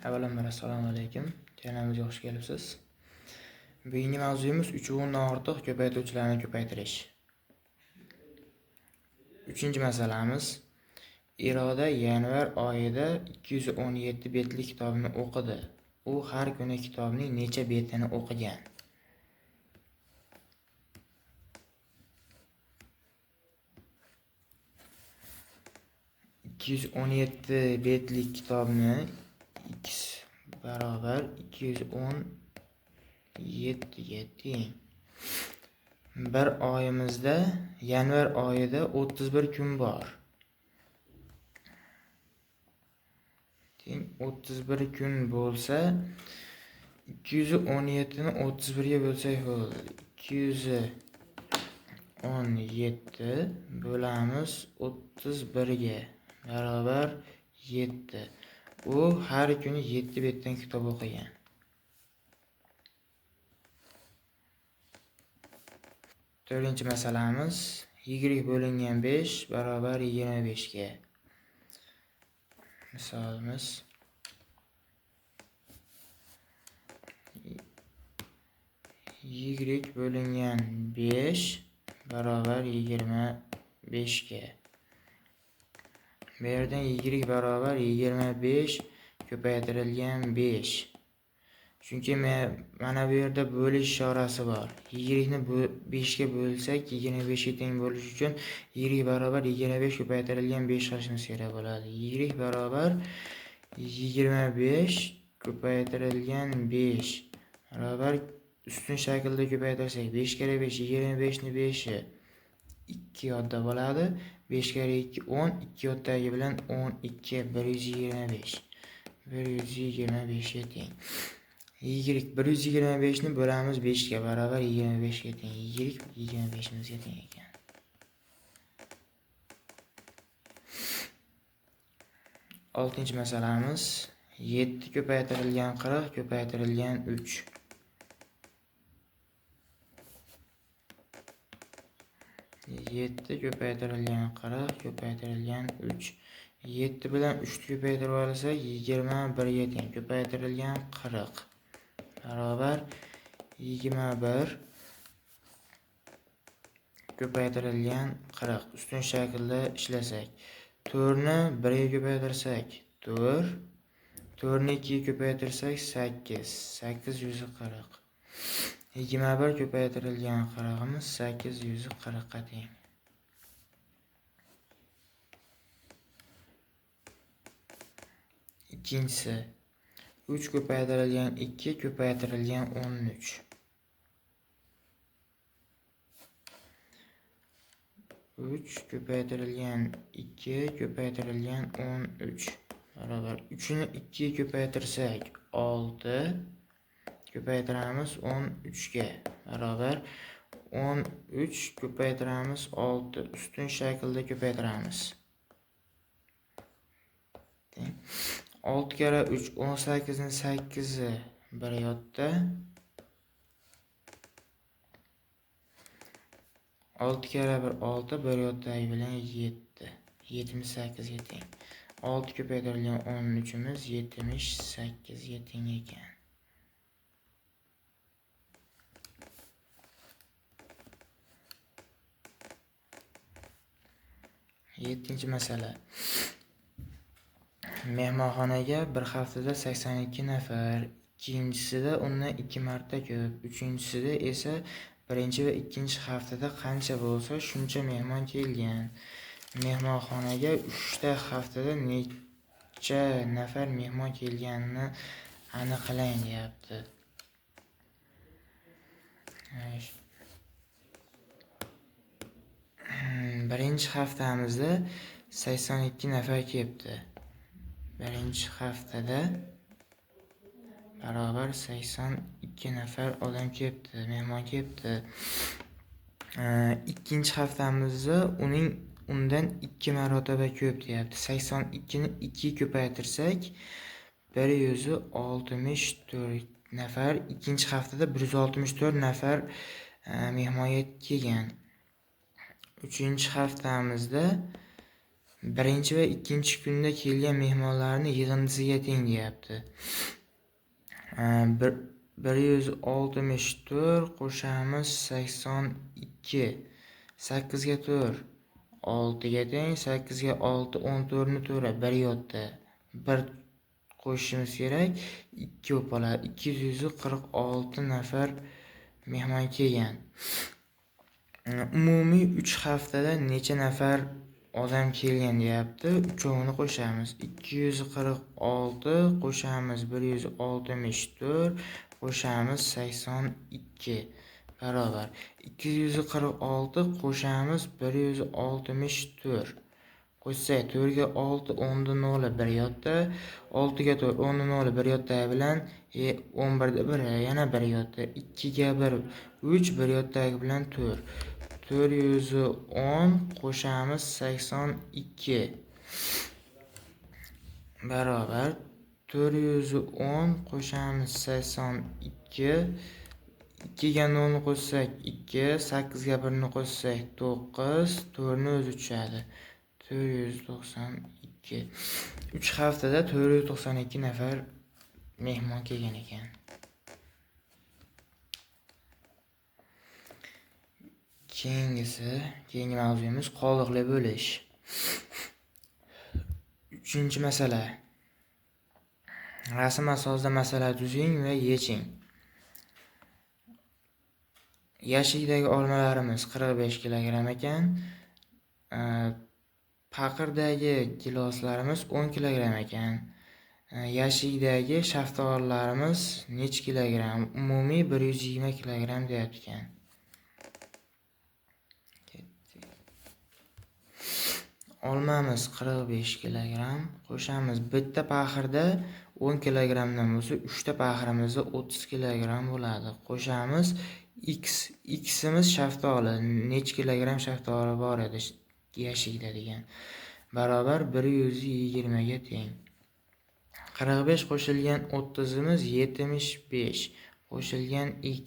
Avvalambor assalomu alaykum. Kanalimizga xush kelibsiz. Bugungi mavzuyimiz 3 ortiq ko'paytuvchilarni ko'paytirish. 3-masalamiz Iroda yanvar oyida 217 betli kitobni o'qidi. U har kuni kitobning necha betini o'qigan? betli kitobni x barobar 217 ga teng. Bir oyimizda yanvar oyida 31 kun bor. 31 kun bo'lsa 217 ni 31 ga bo'lsak bo'ladi. 217 bo'lamiz 31 ga barobar 7. U har kuni 7 betdan kitob o'qigan. 4-masalamiz y bo'lingan 5 barobar 25 ga. Misolimiz y bo'lingan 5 barobar 25 ga. Bu yerdan y barobar 25 ko'paytirilgan 5. Chunki mana bu yerda bo'lish ishorasi bor. Y ni 5 ga bo'lsak 25 ga teng bo'lish uchun y barobar 25 ko'paytirilgan 5 qilishimiz kerak bo'ladi. Y barobar 25 ko'paytirilgan 5 barobar ustun shaklda ko'paytirsak 5 kere 5 25 ni 5i 2 yodda bo'ladi. 5 kere 2 10, 2 yoddagi bilan 12 125. 125 ga teng. Y 125 ni bo'lamiz 5 ga barobar 25 ga teng. Y 25 mizga teng ekan. Oltinchi masalamiz 7 ko'paytirilgan 40 ko'paytirilgan 3. 7 ko'paytirilgan 40 ko'paytirilgan 3. 7 bilan 3 ni ko'paytirib olsak 21 ga teng. Ko'paytirilgan 40 barobar 21 ko'paytirilgan 40. Ustun shaklda ishlasak 4 ni 1 ga ko'paytirsak 4, 4 ni 2 ga ko'paytirsak 8, 840. 21 ko'paytirilgan 40imiz 840 ga teng. Ikkinchisi 3 ko'paytirilgan 2 ko'paytirilgan 13. 3 ko'paytirilgan 2 ko'paytirilgan 13 barobar 3 ni 2 ga ko'paytirsak 6 ko'paytiramiz 13 ga barobar 13 ko'paytiramiz 6 ustun shaklda ko'paytiramiz. 6 kere 3 18 ni 8i bir yotda. 6 kere 1 6 bir yoddagi bilan 7. 78 ga teng. 6 ko'paytirilgan 13imiz 78 ga teng ekan. 7-masala. Mehmonxonaga bir haftada 82 nafar, ikkinchisida undan 2 marta ko'p, uchinchisida esa birinchi va ikkinchi haftada qancha bo'lsa shuncha mehmon kelgan. Mehmonxonaga 3 ta haftada necha nafar mehmon kelganini aniqlang deyapti. Birinchi haftamizda 82 nafar kelibdi. Birinchi haftada barobar 82 nafar odam kelibdi, mehmon kelibdi. Ikkinchi haftamizda undan 2 marotaba ko'p deyapti. 82 ni 2 ko'paytirsak 164 nafar, ikkinchi haftada 164 nafar mehmonga kelgan. Uchinchi haftamizda birinchi va ikkinchi kunda kelgan mehmonlarni yig'indisiga teng deyapti. 164 qo'shamiz 82. 8 ga 4 6 ga teng, 8 ga 6 14 ni 4 1 yotdi. 1 qo'shishimiz kerak. 2 o'paladi. 246 nafar mehmon kelgan. Umumiy 3 haftada necha nafar odam kelgan deyapti. Uchovini qo'shamiz. 246 qo'shamiz 164 qo'shamiz 82 barobar 246 qo'shamiz 164 qo'shsak 4 ga 6 10 da 0 1 yotdi. 6 ga 4 10 da 0 1 yotdi bilan 11 da 1 yana 1 yotdi. 2 ga 1 3 1 yotdagi bilan 4 410 qo'shamiz 82 barobar 410 qo'shamiz 82 2 ga 0 ni qo'shsak 2 8 ga 1 ni qo'shsak 9 4 ni o'zi tushadi. 492 3 haftada 492 nafar mehmon kelgan ekan. Keyingi mavzuyimiz qoldiqli bo'lish. 3-masala. Rasm asosida masala tuzing va yeching. Yashikdagi olmalarimiz 45 kilogramm ekan. Paqirdagi giloslarimiz 10 kilogramm ekan. Yashikdagi shaftolilarimiz necha kilogramm? Umumiy 120 kilogramm deyapti ekan. Olmamiz 45 kilogramm. Qo'shamiz bitta paqirda 10 kilogrammdan bo'lsa, 3 ta paqirimizda 30 kilogramm bo'ladi. Qo'shamiz x. Ximiz shaftoli. Necha kilogramm shaftoli bor edi yashikda degan. Barobar 120 ga teng. 45 qo'shilgan 30imiz 75. Qo'shilgan x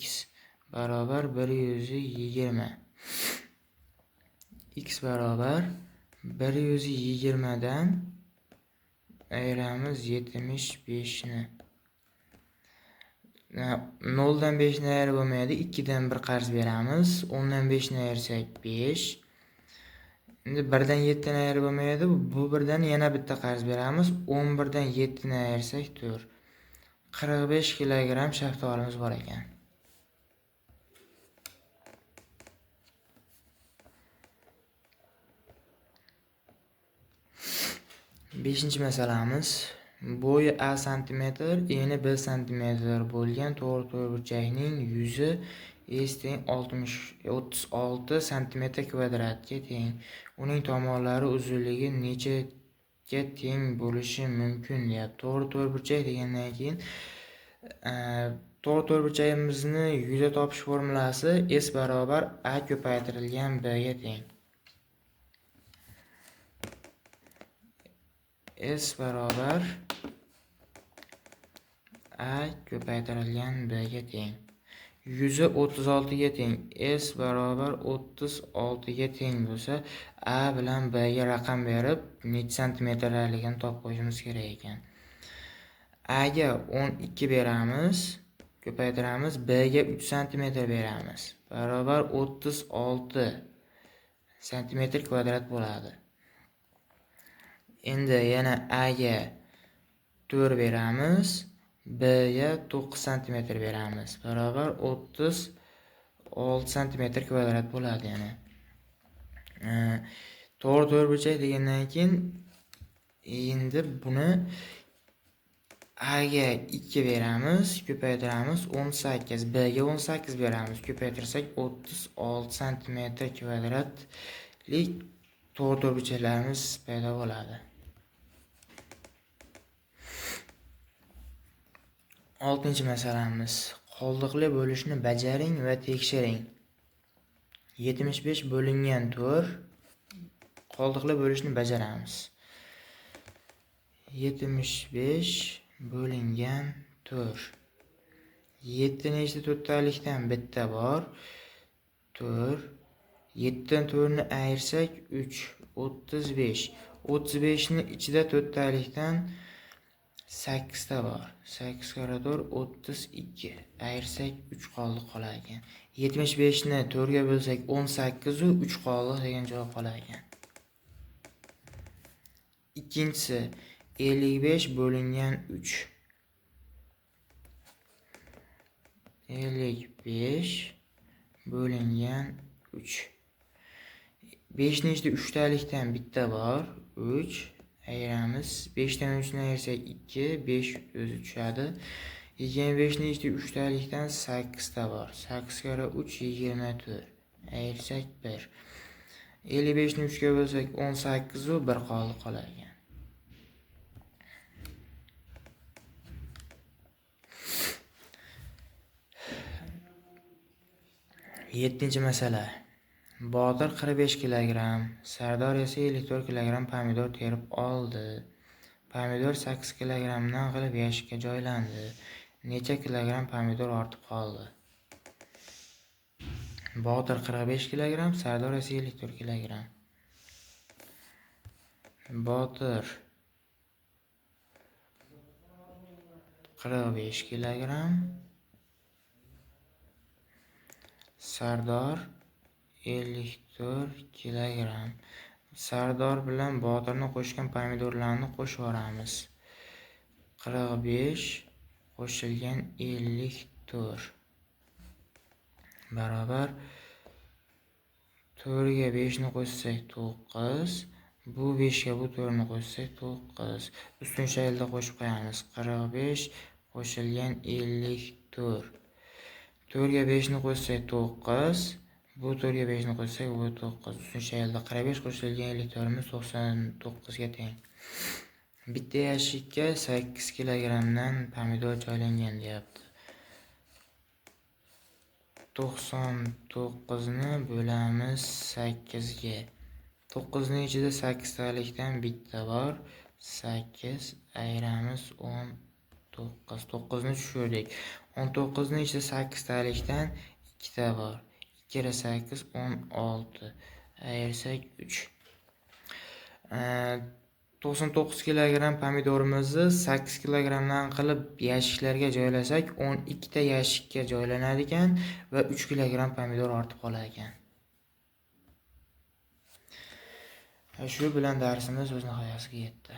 barobar 120. X barobar 120 dan ayiramiz 75 ni. 0 dan 5 ni ayirib bo'lmaydi. 2 dan 1 qarz beramiz. 10 dan 5 ni ayirsak 5. Endi 1 dan 7 ni ayirib bo'lmaydi. Bu 1 dan yana bitta qarz beramiz. 11 dan 7 ni ayirsak 4. 45 kilogramm shaftolimiz bor ekan. Beshinchi masalamiz. Bo'yi A santimetr, eni B santimetr bo'lgan to'g'ri-to'rtburchakning yuzi S teng 36 santimetr kvadratga teng. Uning tomonlari uzunligi nechaga teng bo'lishi mumkin deyapti. To'g'ri-to'rtburchak degandan keyin to'g'ri-to'rtburchagimizni yuzi topish formulasi S barobar A ko'paytirilgan B ga teng. S barobar A ko'paytirilgan B ga teng. Yuzi 36 ga teng. S barobar 36 ga teng bo'lsa, A bilan B ga raqam berib, necha santimetrligini topib qo'yishimiz kerak ekan. A ga 12 beramiz, ko'paytiramiz, B ga 3 santimetr beramiz. Barobar 36 santimetr kvadrat bo'ladi. Endi yana A ga 4 beramiz, B ga 9 santimetr beramiz. Barobar 36 santimetr kvadrat bo'ladi yana. To'g'ri-to'rtburchak degandan keyin endi buni A ga 2 beramiz, ko'paytiramiz 18, B ga 18 beramiz, ko'paytirsak 36 santimetr kvadratlik to'g'ri-to'rtburchaklarimiz paydo bo'ladi. 6-masalamiz. Qoldiqli bo'lishni bajaring va tekshiring. 75 bo'lingan 4. Qoldiqli bo'lishni bajaramiz. 75 bo'lingan 4. 7 nechta to'rttalikdan bitta bor? 4. 7 dan 4 ni ayirsak 3, 35. 35 ni ichida 4 talikdan 8 ta bor. 8 kare 4 32. Ayirsak 3 qoldi qolar ekan. 75 ni 4 ga bo'lsak 18 u 3 qoldi degan javob qolar ekan. Ikkinchisi 55 bo'lingan 3. 55 bo'lingan 3. 5 ni ichida 3 talikdan bitta bor. 3 ayiramiz. 5 dan 3 ni ayirsak 2, 5 o'zi tushadi. 25 ni ichida 3 talikdan 8 ta bor. 8 kare 3 24. Ayirsak 1. 55 ni 3 ga bo'lsak 18 u 1 qoldi qolar ekan. Yettinchi masala. Botir 45 kilogram, Sardor esa 54 kilogram pomidor terib oldi. Pomidor 8 kilogramdan qilib yashikka joylandi. Necha kilogram pomidor ortib qoldi? Botir 45 kilogram, Sardor esa 54 kilogram. Botir 45 kilogram, Sardor 54 kilogram. Sardor bilan Botirni qo'shgan pomidorlarni qo'shib yoramiz. 45 qo'shilgan 54 barobar 4 ga 5 ni qo'shsak 9, bu 5 ga bu 4 ni qo'shsak 9. Ustun shaylda qo'shib qo'yamiz. 45 qo'shilgan 54. 4 ga 5 ni qo'shsak 9, bu 4 ga 5 ni qo'shsak bu 9. Ustun shaylda 45 qo'shilgan 54 imiz 99 ga teng. Bitta yashikka 8 kilogramdan pomidor joylangan deyapti. 99 ni bo'lamiz 8 ga. 9 ni ichida 8 talikdan bitta bor. 8 ayiramiz 19. 9 ni tushirdik. 19 ni ichida 8 talikdan 2 ta bor. 2 kere 8 16. Ayirsak 3. 99 kilogram pomidorimizni 8 kilogramdan qilib yashiklarga joylasak 12 ta yashikka joylanar ekan va 3 kilogram pomidor ortib qolar ekan. Shu bilan darsimiz o'z nihoyasiga yetdi.